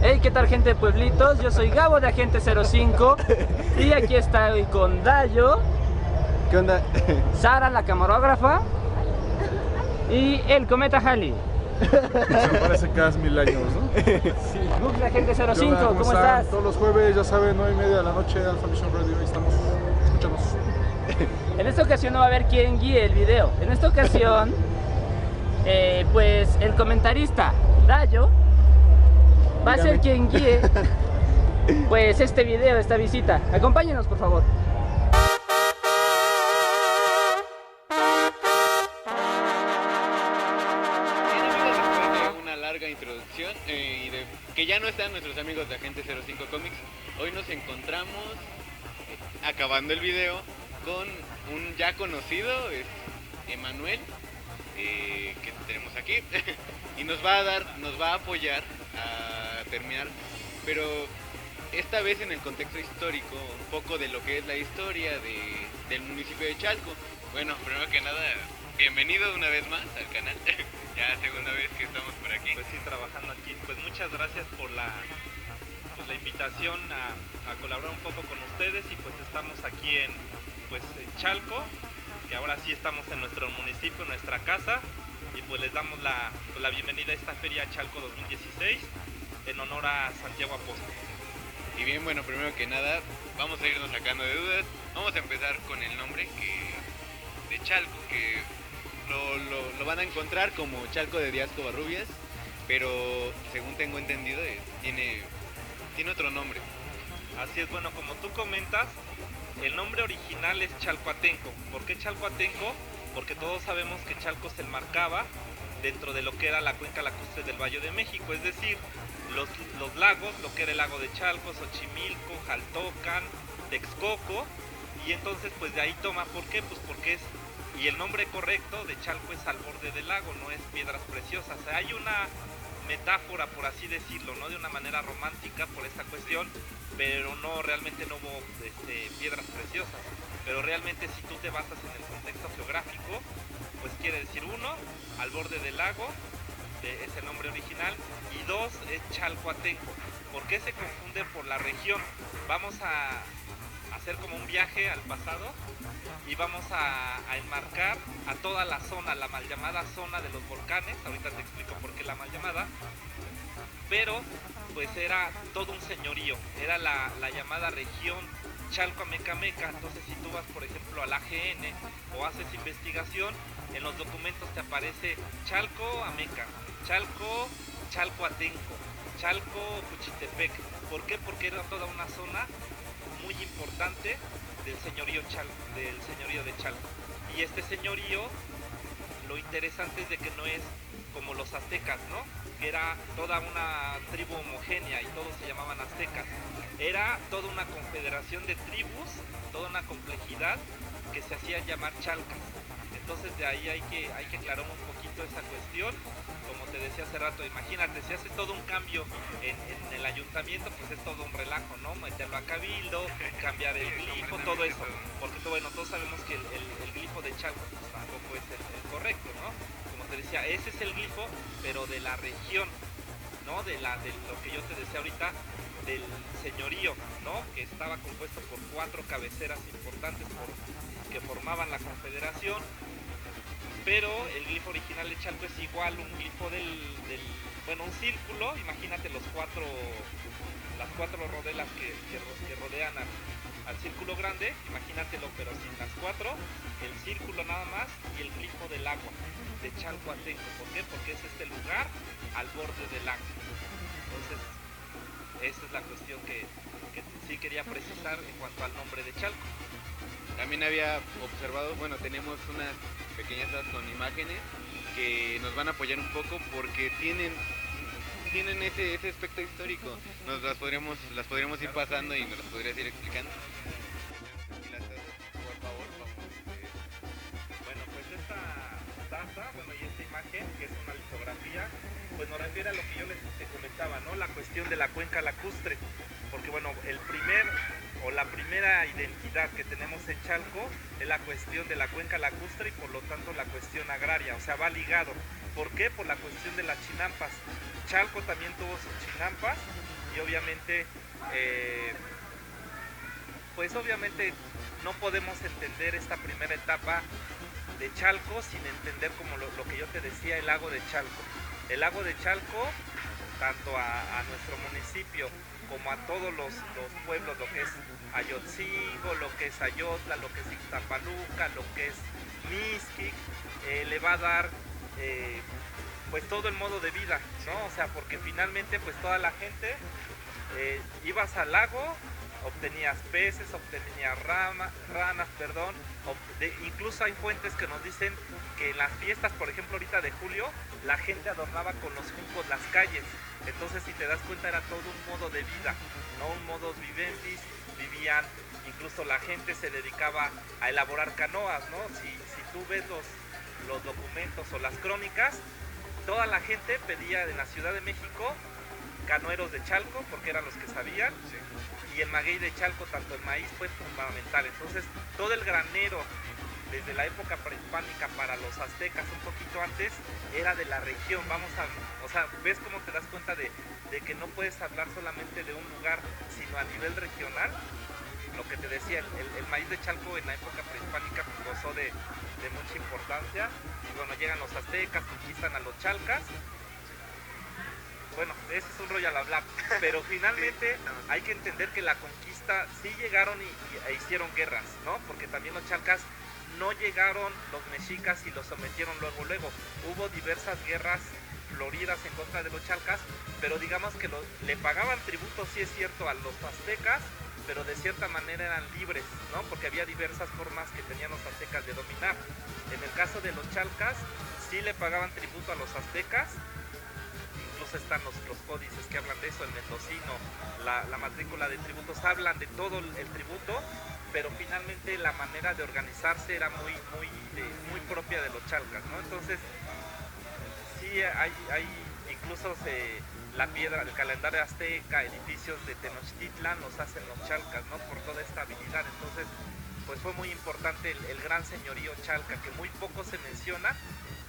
Hey, ¿qué tal, gente de pueblitos? Yo soy Gabo de Agente 05 y aquí estoy con Dayo, ¿Qué onda? Sara, la camarógrafa, y el cometa Halley. Se parece cada 1000 años, ¿no? Sí. Luke de Agente ¿Qué 05, onda? ¿cómo están? estás? Todos los jueves, ya saben, 9:30 de la noche, Alpha Mission Radio, ahí estamos. Escúchanos. En esta ocasión no va a haber quien guíe el video. En esta ocasión, pues el comentarista Dayo va a ser quien guíe pues este video, esta visita. Acompáñenos, por favor. Una larga introducción y de que ya no están nuestros amigos de Agente 05 Comics. Hoy nos encontramos acabando el video con un ya conocido, Emanuel, que tenemos aquí y nos va a apoyar a terminar, pero esta vez en el contexto histórico, un poco de lo que es la historia del municipio de Chalco. Bueno, primero que nada, bienvenido una vez más al canal. Ya segunda vez que estamos por aquí. Pues sí, trabajando aquí. Pues muchas gracias por la invitación a colaborar un poco con ustedes, y pues estamos aquí en Chalco, que ahora sí estamos en nuestro municipio, en nuestra casa, y pues les damos la bienvenida a esta Feria Chalco 2016 en honor a Santiago Apóstol. Y bien, bueno, primero que nada, vamos a irnos sacando de dudas. Vamos a empezar con el nombre de Chalco, que lo van a encontrar como Chalco de Díaz Covarrubias, pero según tengo entendido tiene otro nombre. Así es, bueno, como tú comentas, el nombre original es Chalcoatenco. ¿Por qué Chalcoatenco? Porque todos sabemos que Chalco se enmarcaba dentro de lo que era la cuenca lacustre del Valle de México, es decir, los lagos, lo que era el lago de Chalco, Xochimilco, Jaltocan, Texcoco, y entonces pues de ahí toma. ¿Por qué? Pues porque y el nombre correcto de Chalco es al borde del lago, no es Piedras Preciosas. Hay una metáfora, por así decirlo, ¿no? De una manera romántica por esta cuestión, pero no, realmente no hubo piedras preciosas. Pero realmente, si tú te basas en el contexto geográfico, pues quiere decir, uno, al borde del lago, es el nombre original, y dos, es Chalcoatenco. ¿Por qué se confunde por la región? Vamos a hacer como un viaje al pasado y vamos a enmarcar a toda la zona, la mal llamada zona de los volcanes. Ahorita te explico por qué la mal llamada, pero pues era todo un señorío, era la llamada región Chalco-Amecameca. Entonces, si tú vas, por ejemplo, al AGN o haces investigación, en los documentos te aparece Chalco-Ameca, Chalcoatenco, Chalco-Cuchitepec. ¿Por qué? Porque era toda una zona muy importante del señorío de Chalco. Y este señorío, lo interesante es de que no es como los aztecas, ¿no? Que era toda una tribu homogénea y todos se llamaban aztecas. Era toda una confederación de tribus, toda una complejidad que se hacían llamar chalcas. Entonces de ahí hay que aclarar un poquito esa cuestión. Como te decía hace rato, imagínate, si hace todo un cambio en el ayuntamiento, pues es todo un relajo, ¿no? Meterlo a cabildo, cambiar el glifo, todo eso. Porque bueno, todos sabemos que el glifo de Chalco pues, tampoco es el correcto, ¿no? Como te decía, ese es el glifo, pero de la región, ¿no? De lo que yo te decía ahorita, del señorío, ¿no? Que estaba compuesto por 4 cabeceras importantes que formaban la confederación. Pero el glifo original de Chalco es igual, un glifo un círculo. Imagínate las 4 rodelas que rodean al círculo grande, imagínatelo, pero sin las 4, el círculo nada más, y el glifo del agua de Chalcoatenco. ¿Por qué? Porque es este lugar al borde del lago. Entonces, esa es la cuestión que sí quería precisar en cuanto al nombre de Chalco. También había observado, bueno, tenemos unas pequeñas con imágenes que nos van a apoyar un poco porque tienen ese aspecto histórico. Las podríamos ir pasando y nos las podrías ir explicando. Por favor, Bueno, pues esta taza, y esta imagen, que es una litografía, pues nos refiere a lo que yo les comentaba, ¿no? La cuestión de la cuenca lacustre. Porque bueno, la primera identidad que tenemos en Chalco es la cuestión de la cuenca lacustre, y por lo tanto la cuestión agraria, o sea, va ligado. ¿Por qué? Por la cuestión de las chinampas. Chalco también tuvo sus chinampas y obviamente, pues obviamente no podemos entender esta primera etapa de Chalco sin entender como lo que yo te decía, el lago de Chalco. El lago de Chalco, tanto a nuestro municipio como a todos los pueblos, lo que es Ayotzingo, lo que es Ayotla, lo que es Ixtapaluca, lo que es Mixquic, le va a dar pues todo el modo de vida, ¿no? O sea, porque finalmente pues toda la gente ibas al lago, obtenías peces, obtenías ranas, perdón, incluso hay fuentes que nos dicen que en las fiestas, por ejemplo ahorita de julio, la gente adornaba con los juncos las calles. Entonces, si te das cuenta, era todo un modo de vida, ¿no? Un modus vivendi, vivían, incluso la gente se dedicaba a elaborar canoas, ¿no? Si tú ves los documentos o las crónicas, toda la gente pedía en la Ciudad de México canoeros de Chalco, porque eran los que sabían, y el maguey de Chalco, tanto el maíz, fue fundamental. Entonces, todo el granero, desde la época prehispánica para los aztecas, un poquito antes, era de la región. O sea, ves cómo te das cuenta de que no puedes hablar solamente de un lugar, sino a nivel regional. Lo que te decía, el maíz de Chalco en la época prehispánica gozó de mucha importancia. Y bueno, llegan los aztecas, conquistan a los chalcas. Bueno, ese es un rollo al hablar, pero finalmente hay que entender que la conquista sí llegaron e hicieron guerras, ¿no? Porque también los chalcas no llegaron los mexicas y los sometieron luego. Hubo diversas guerras floridas en contra de los chalcas, pero digamos que le pagaban tributo, sí es cierto, a los aztecas, pero de cierta manera eran libres, ¿no? Porque había diversas formas que tenían los aztecas de dominar. En el caso de los chalcas, sí le pagaban tributo a los aztecas. Incluso están los códices que hablan de eso, el mendocino, la matrícula de tributos, hablan de todo el tributo, pero finalmente la manera de organizarse era muy propia de los chalcas, ¿no? Entonces, sí hay incluso la piedra, el calendario azteca, edificios de Tenochtitlan los hacen los chalcas, ¿no? Por toda esta habilidad. Entonces, pues fue muy importante el gran señorío chalca, que muy poco se menciona.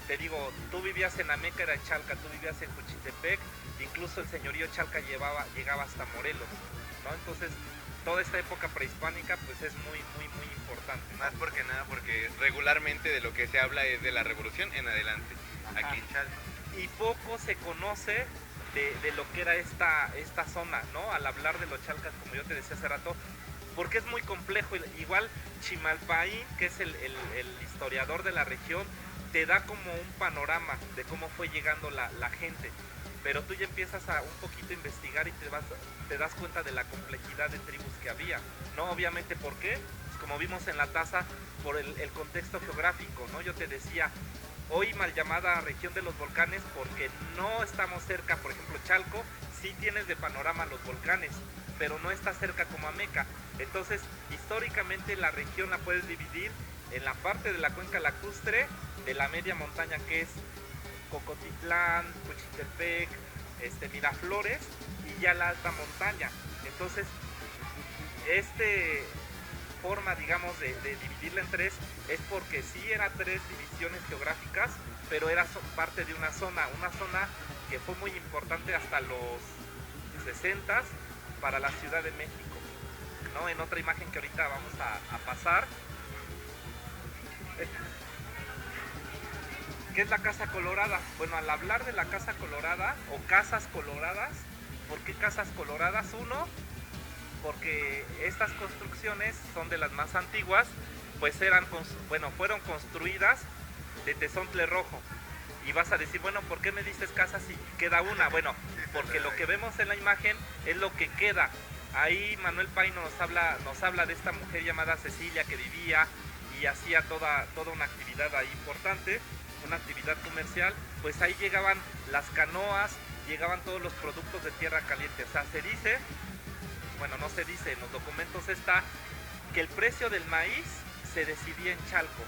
Te digo, tú vivías en Ameca, era Chalca, tú vivías en Juchitepec, incluso el señorío Chalca llegaba hasta Morelos, ¿no? Entonces, toda esta época prehispánica pues es muy importante, ¿no? Más porque nada, porque regularmente de lo que se habla es de la revolución en adelante, aquí en Chalco. Y poco se conoce de lo que era esta zona, ¿no? Al hablar de los chalcas, como yo te decía hace rato, porque es muy complejo. Igual Chimalpaín, que es el historiador de la región, te da como un panorama de cómo fue llegando la gente, pero tú ya empiezas a un poquito investigar y te das cuenta de la complejidad de tribus que había, ¿no? Obviamente, ¿por qué? Pues como vimos en la taza, por el contexto geográfico, ¿no? Yo te decía, hoy mal llamada región de los volcanes porque no estamos cerca. Por ejemplo, Chalco sí tienes de panorama los volcanes, pero no está cerca como Ameca. Entonces, históricamente la región la puedes dividir en la parte de la cuenca lacustre, de la media montaña, que es Cocotitlán, Juchitepec, Miraflores, y ya la alta montaña. Entonces, forma, digamos, de dividirla en tres es porque sí eran tres divisiones geográficas, pero era parte de una zona que fue muy importante hasta los 60s para la Ciudad de México, ¿no? En otra imagen que ahorita vamos a pasar, ¿qué es la Casa Colorada? Bueno, al hablar de la Casa Colorada o Casas Coloradas, ¿por qué Casas Coloradas? Uno, porque estas construcciones son de las más antiguas, pues fueron construidas de tezontle rojo. Y vas a decir, bueno, ¿por qué me dices casas si queda una? Bueno, porque lo que vemos en la imagen es lo que queda. Ahí Manuel Paino nos habla de esta mujer llamada Cecilia que vivía y hacía toda una actividad ahí importante, una actividad comercial. Pues ahí llegaban las canoas, llegaban todos los productos de tierra caliente. O sea, se dice, bueno, no se dice, en los documentos está que el precio del maíz se decidía en Chalco.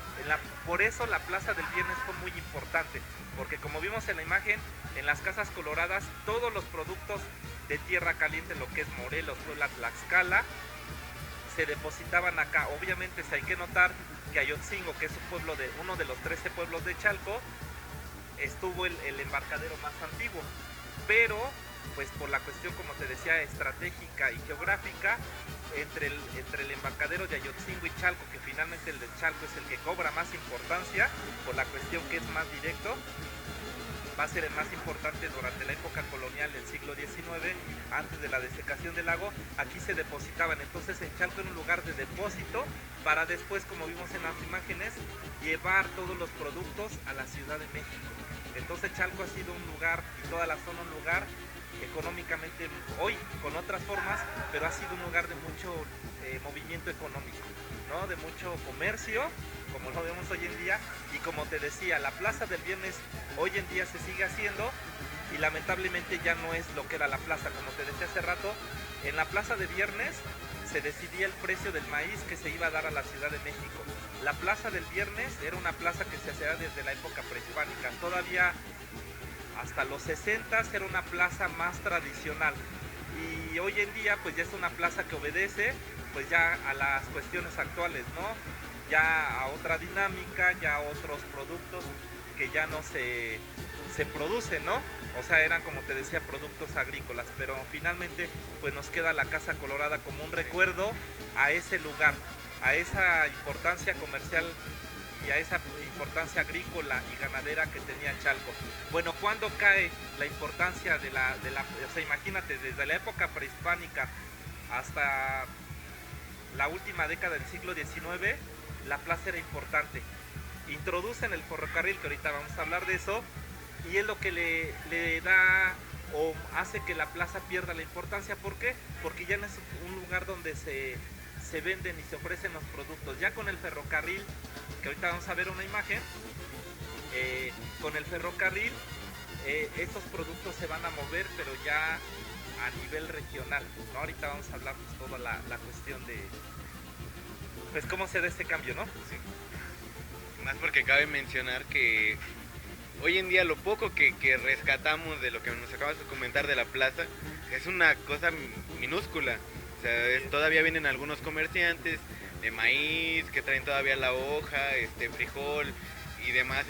Por eso la Plaza del Viernes fue muy importante, porque como vimos en la imagen, en las Casas Coloradas, todos los productos de tierra caliente, lo que es Morelos, Puebla, Tlaxcala, se depositaban acá. Obviamente hay que notar que Ayotzingo, que es uno de los 13 pueblos de Chalco, estuvo el embarcadero más antiguo, pero pues por la cuestión, como te decía, estratégica y geográfica, entre el embarcadero de Ayotzingo y Chalco, que finalmente el de Chalco es el que cobra más importancia, por la cuestión que es más directo, va a ser el más importante durante la época colonial del siglo XIX, antes de la desecación del lago. Aquí se depositaban, entonces en Chalco era un lugar de depósito para después, como vimos en las imágenes, llevar todos los productos a la Ciudad de México. Entonces Chalco ha sido un lugar, y toda la zona un lugar económicamente, hoy con otras formas, pero ha sido un lugar de mucho movimiento económico, ¿no? De mucho comercio, como lo vemos hoy en día. Y como te decía, la Plaza del Viernes hoy en día se sigue haciendo y lamentablemente ya no es lo que era la plaza. Como te decía hace rato, en la Plaza de Viernes se decidía el precio del maíz que se iba a dar a la Ciudad de México. La Plaza del Viernes era una plaza que se hacía desde la época prehispánica, todavía hasta los 60 era una plaza más tradicional, y hoy en día pues ya es una plaza que obedece pues ya a las cuestiones actuales, ¿no? Ya a otra dinámica, ya a otros productos que ya no se producen, ¿no? O sea, eran, como te decía, productos agrícolas, pero finalmente pues nos queda la Casa Colorada como un recuerdo a ese lugar, a esa importancia comercial y a esa importancia agrícola y ganadera que tenía Chalco. Bueno, ¿cuándo cae la importancia de la o sea, imagínate, desde la época prehispánica hasta la última década del siglo XIX, la plaza era importante. Introducen el ferrocarril, que ahorita vamos a hablar de eso, y es lo que le da o hace que la plaza pierda la importancia. ¿Por qué? Porque ya no es un lugar donde se venden y se ofrecen los productos. Ya con el ferrocarril, que ahorita vamos a ver una imagen, con el ferrocarril estos productos se van a mover, pero ya a nivel regional, ¿no? Ahorita vamos a hablar pues toda la cuestión de pues cómo se da este cambio, ¿no? Sí. Más porque cabe mencionar que hoy en día lo poco que rescatamos de lo que nos acabas de comentar de la plaza es una cosa minúscula. O sea, todavía vienen algunos comerciantes de maíz que traen todavía la hoja, frijol y demás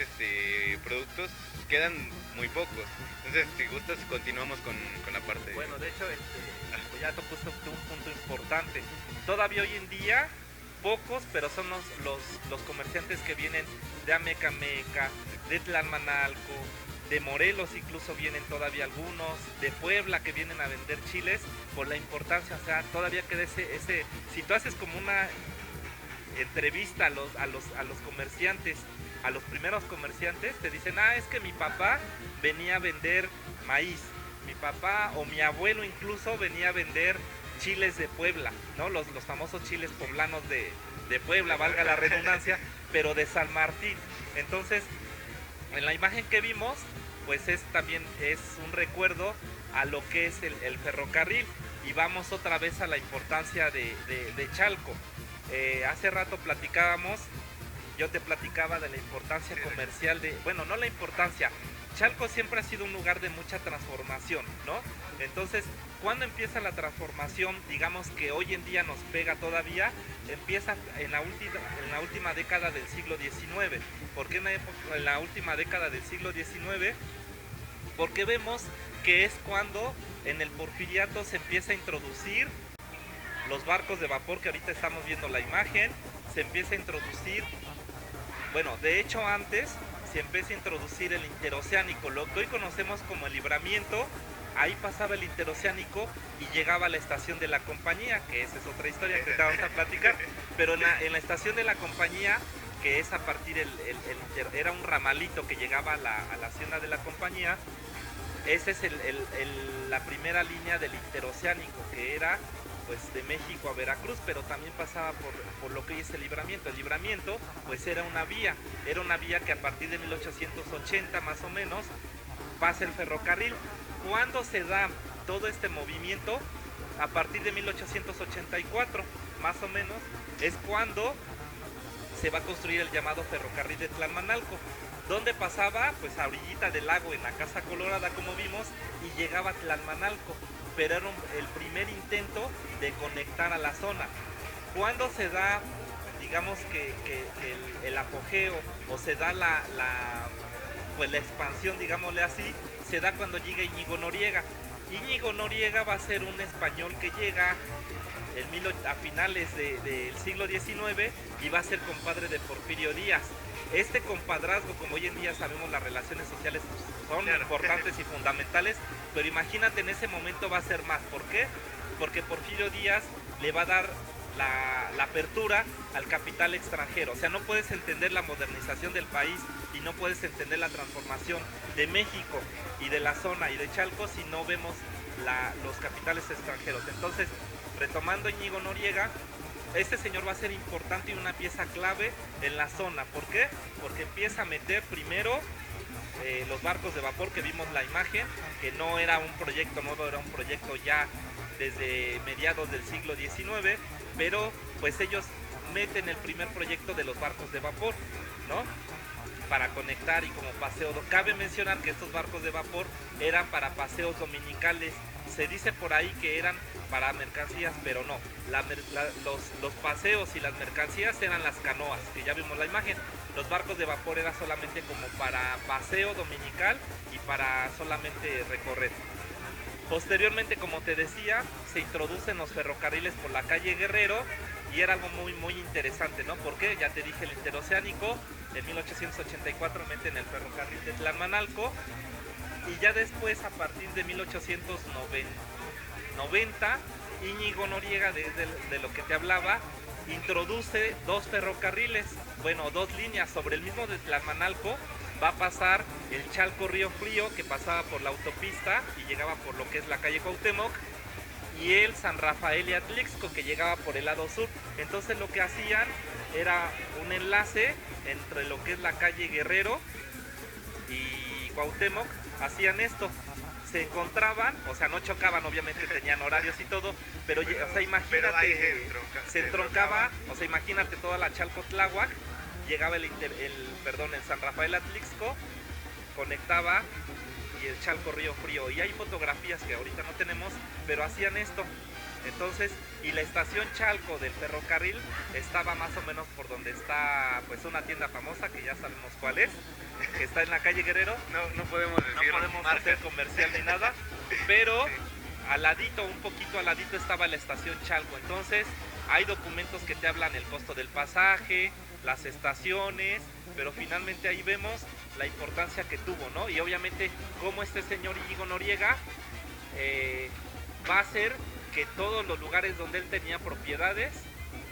productos, quedan muy pocos. Entonces, si gustas, continuamos con la parte. Bueno, de hecho, ya tocaste un punto importante. Todavía hoy en día, pocos, pero son los comerciantes que vienen de Amecameca, de Tlalmanalco, de Morelos incluso vienen todavía algunos, de Puebla que vienen a vender chiles, por la importancia, o sea, todavía queda ese si tú haces como una entrevista a los comerciantes, a los primeros comerciantes, te dicen, es que mi papá venía a vender maíz, mi papá o mi abuelo incluso venía a vender chiles de Puebla, ¿no? Los famosos chiles poblanos de Puebla, valga la redundancia, pero de San Martín. Entonces, en la imagen que vimos, pues también es un recuerdo a lo que es el ferrocarril. Y vamos otra vez a la importancia de Chalco. Hace rato platicábamos, yo te platicaba de la importancia comercial bueno, no la importancia, Chalco siempre ha sido un lugar de mucha transformación, ¿no? Entonces, ¿cuándo empieza la transformación? Digamos que hoy en día nos pega todavía, empieza en la última década del siglo XIX. ¿Por qué en la última década del siglo XIX? Porque vemos que es cuando en el Porfiriato se empieza a introducir los barcos de vapor, que ahorita estamos viendo la imagen, se empieza a introducir, bueno, de hecho antes se empieza a introducir el interoceánico, lo que hoy conocemos como el Libramiento. Ahí pasaba el interoceánico y llegaba a la estación de la compañía, que esa es otra historia que te vamos a platicar, pero en la estación de la compañía, que es a partir era un ramalito que llegaba a la hacienda de la compañía. Esa es la primera línea del interoceánico, que era pues de México a Veracruz, pero también pasaba por lo que hoy es el Libramiento. El Libramiento pues era una vía que a partir de 1880 más o menos pasa el ferrocarril. ¿Cuándo se da todo este movimiento? A partir de 1884 más o menos es cuando se va a construir el llamado ferrocarril de Tlalmanalco, donde pasaba pues a orillita del lago en la Casa Colorada, como vimos, y llegaba a Tlalmanalco, pero era el primer intento de conectar a la zona. ¿Cuándo se da, digamos que el apogeo, o se da la expansión, digámosle así? se da cuando llega Íñigo Noriega. Íñigo Noriega va a ser un español que llega a finales del siglo XIX y va a ser compadre de Porfirio Díaz. Este compadrazgo, como hoy en día sabemos, las relaciones sociales son importantes y fundamentales, pero imagínate, en ese momento va a ser más. ¿Por qué? Porque Porfirio Díaz le va a dar la apertura al capital extranjero. O sea, no puedes entender la modernización del país y no puedes entender la transformación de México y de la zona y de Chalco si no vemos los capitales extranjeros. Entonces, retomando Íñigo Noriega, este señor va a ser importante y una pieza clave en la zona. ¿Por qué? Porque empieza a meter primero los barcos de vapor, que vimos la imagen, que no era un proyecto nuevo, era un proyecto ya desde mediados del siglo XIX, pero pues ellos meten el primer proyecto de los barcos de vapor, ¿no? Para conectar y como paseo. Cabe mencionar que estos barcos de vapor eran para paseos dominicales. Se dice por ahí que eran para mercancías, pero no. Los paseos y las mercancías eran las canoas, que ya vimos la imagen. Los barcos de vapor era solamente como para paseo dominical y para solamente recorrer. Posteriormente, como te decía, se introducen los ferrocarriles por la calle Guerrero y era algo muy muy interesante, ¿no? Porque ya te dije, el interoceánico, en 1884 meten el ferrocarril de Tlalmanalco y ya después, a partir de 1890, Íñigo Noriega, de lo que te hablaba, introduce dos ferrocarriles, bueno, dos líneas. Sobre el mismo de Tlalmanalco va a pasar el Chalco Río Frío, que pasaba por la autopista y llegaba por lo que es la calle Cuauhtémoc, y el San Rafael y Atlixco, que llegaba por el lado sur. Entonces lo que hacían era un enlace entre lo que es la calle Guerrero y Cuauhtémoc. Hacían esto, se encontraban, o sea, no chocaban, obviamente tenían horarios y todo, pero o sea, imagínate, se entroncaba, o sea, imagínate toda la Chalco Tláhuac, llegaba el San Rafael Atlixco, conectaba, y el Chalco Río Frío, y hay fotografías que ahorita no tenemos, pero hacían esto. Entonces, y la estación Chalco del ferrocarril estaba más o menos por donde está pues una tienda famosa, que ya sabemos cuál es, que está en la calle Guerrero. No podemos decir, no podemos hacer comercial ni nada, pero al ladito, un poquito al ladito, estaba la estación Chalco. Entonces hay documentos que te hablan el costo del pasaje, las estaciones, pero finalmente ahí vemos la importancia que tuvo, ¿no? Y obviamente cómo este señor Íñigo Noriega va a hacer que todos los lugares donde él tenía propiedades,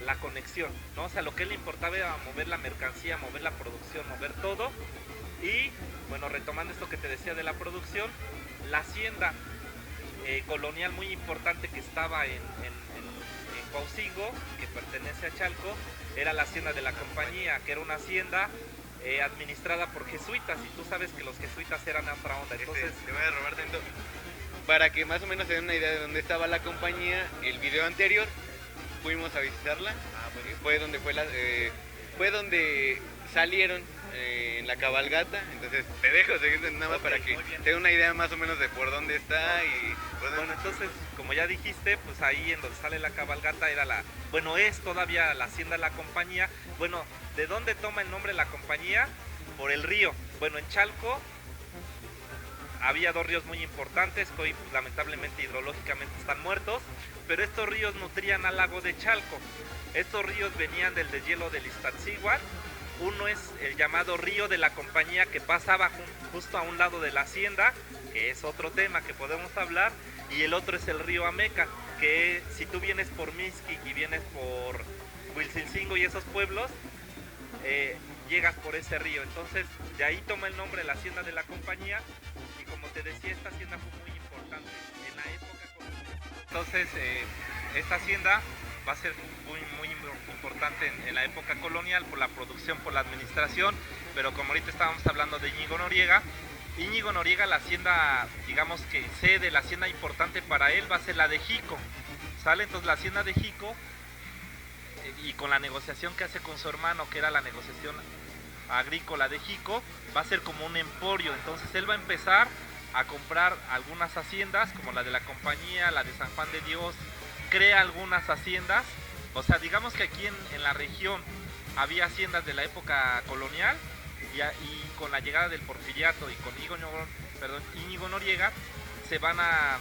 la conexión, ¿no? O sea, lo que le importaba era mover la mercancía, mover la producción, mover todo. Y bueno, retomando esto que te decía de la producción, la hacienda colonial muy importante que estaba en Cuauhcingo, que pertenece a Chalco, era la hacienda de la compañía, que era una hacienda administrada por jesuitas, y tú sabes que los jesuitas eran otra onda. Entonces, te voy a robar tanto. Para que más o menos se den una idea de dónde estaba la compañía, el video anterior fuimos a visitarla. Fue donde salieron en la cabalgata. Entonces te dejo seguir nada más para que te dé una idea más o menos de por dónde está. Y bueno, entonces, como ya dijiste, pues ahí en donde sale la cabalgata era es todavía la hacienda de la compañía. Bueno, ¿de dónde toma el nombre la compañía? Por el río. Bueno, en Chalco había dos ríos muy importantes que hoy pues, lamentablemente hidrológicamente están muertos, pero estos ríos nutrían al lago de Chalco. Estos ríos venían del deshielo del Iztaccíhuatl. Uno es el llamado río de la compañía, que pasaba justo a un lado de la hacienda, que es otro tema que podemos hablar, y el otro es el río Ameca, que si tú vienes por Mixquic y vienes por Huilcilcingo y esos pueblos, llegas por ese río. Entonces de ahí toma el nombre la hacienda de la compañía, y como te decía, esta hacienda fue muy importante en la época. Entonces esta hacienda va a ser muy importante en la época colonial por la producción, por la administración, pero como ahorita estábamos hablando de Íñigo Noriega, la hacienda, digamos que sede, la hacienda importante para él va a ser la de Jico, ¿sale? Entonces la hacienda de Jico, y con la negociación que hace con su hermano, que era la negociación agrícola de Jico, va a ser como un emporio. Entonces él va a empezar a comprar algunas haciendas, como la de la compañía, la de San Juan de Dios, crea algunas haciendas. O sea, digamos que aquí en la región había haciendas de la época colonial, y con la llegada del porfiriato y con Íñigo Noriega, se van a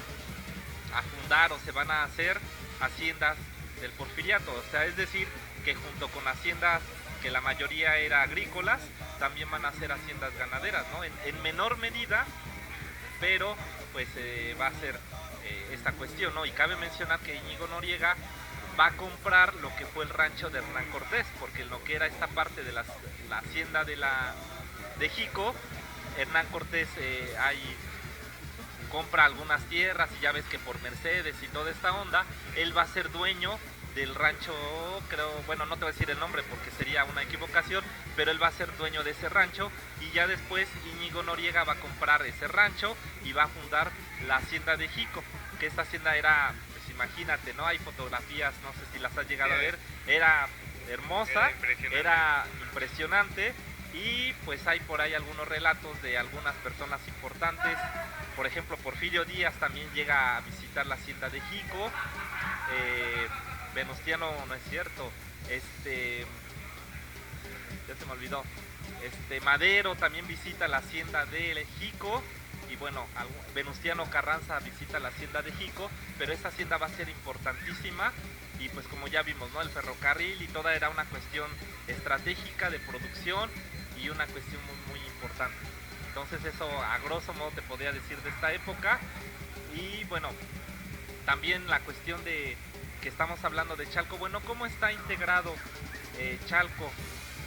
fundar o se van a hacer haciendas del Porfiriato, o sea, es decir, que junto con haciendas que la mayoría era agrícolas, también van a ser haciendas ganaderas, ¿no? En menor medida, pero pues va a ser esta cuestión, ¿no? Y cabe mencionar que Íñigo Noriega va a comprar lo que fue el rancho de Hernán Cortés, porque en lo que era esta parte de la hacienda de Jico, Hernán Cortés compra algunas tierras y ya ves que por Mercedes y toda esta onda, él va a ser dueño del rancho, creo, bueno, no te voy a decir el nombre porque sería una equivocación, pero él va a ser dueño de ese rancho y ya después Íñigo Noriega va a comprar ese rancho y va a fundar la hacienda de Jico, que esta hacienda era, pues imagínate, ¿no? Hay fotografías, no sé si las has llegado a ver, era hermosa, era impresionante y pues hay por ahí algunos relatos de algunas personas importantes, por ejemplo Porfirio Díaz también llega a visitar la hacienda de Jico, Venustiano, no es cierto, ya se me olvidó, Madero también visita la hacienda de Jico y bueno, Venustiano Carranza visita la hacienda de Jico, pero esta hacienda va a ser importantísima y pues como ya vimos, ¿no? El ferrocarril y toda era una cuestión estratégica de producción y una cuestión muy, muy importante. Entonces eso a grosso modo te podría decir de esta época y bueno, también la cuestión de que estamos hablando de Chalco, bueno, ¿cómo está integrado Chalco?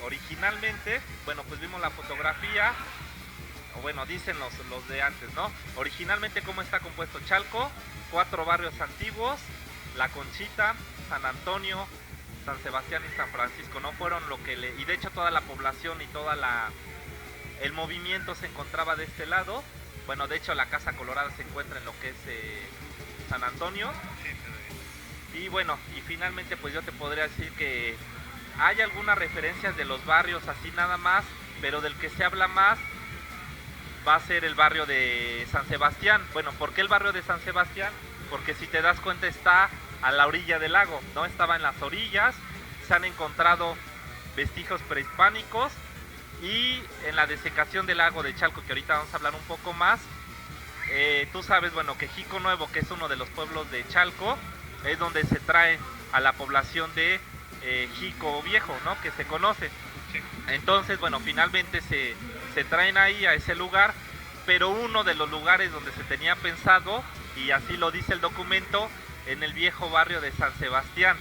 Originalmente, bueno, pues vimos la fotografía, o bueno, dicen los de antes, ¿no? Originalmente, ¿cómo está compuesto Chalco? 4 barrios antiguos, La Conchita, San Antonio, San Sebastián y San Francisco, ¿no? Fueron lo que y de hecho toda la población y toda el movimiento se encontraba de este lado. Bueno, de hecho la Casa Colorada se encuentra en lo que es San Antonio. Y bueno, y finalmente pues yo te podría decir que hay algunas referencias de los barrios así nada más, pero del que se habla más va a ser el barrio de San Sebastián. Bueno, ¿por qué el barrio de San Sebastián? Porque si te das cuenta está a la orilla del lago, ¿no? Estaba en las orillas, se han encontrado vestigios prehispánicos y en la desecación del lago de Chalco, que ahorita vamos a hablar un poco más, tú sabes, bueno, que Jico Nuevo, que es uno de los pueblos de Chalco, es donde se trae a la población de Jico Viejo, ¿no? Que se conoce. Sí. Entonces, bueno, finalmente se traen ahí a ese lugar, pero uno de los lugares donde se tenía pensado, y así lo dice el documento, en el viejo barrio de San Sebastián.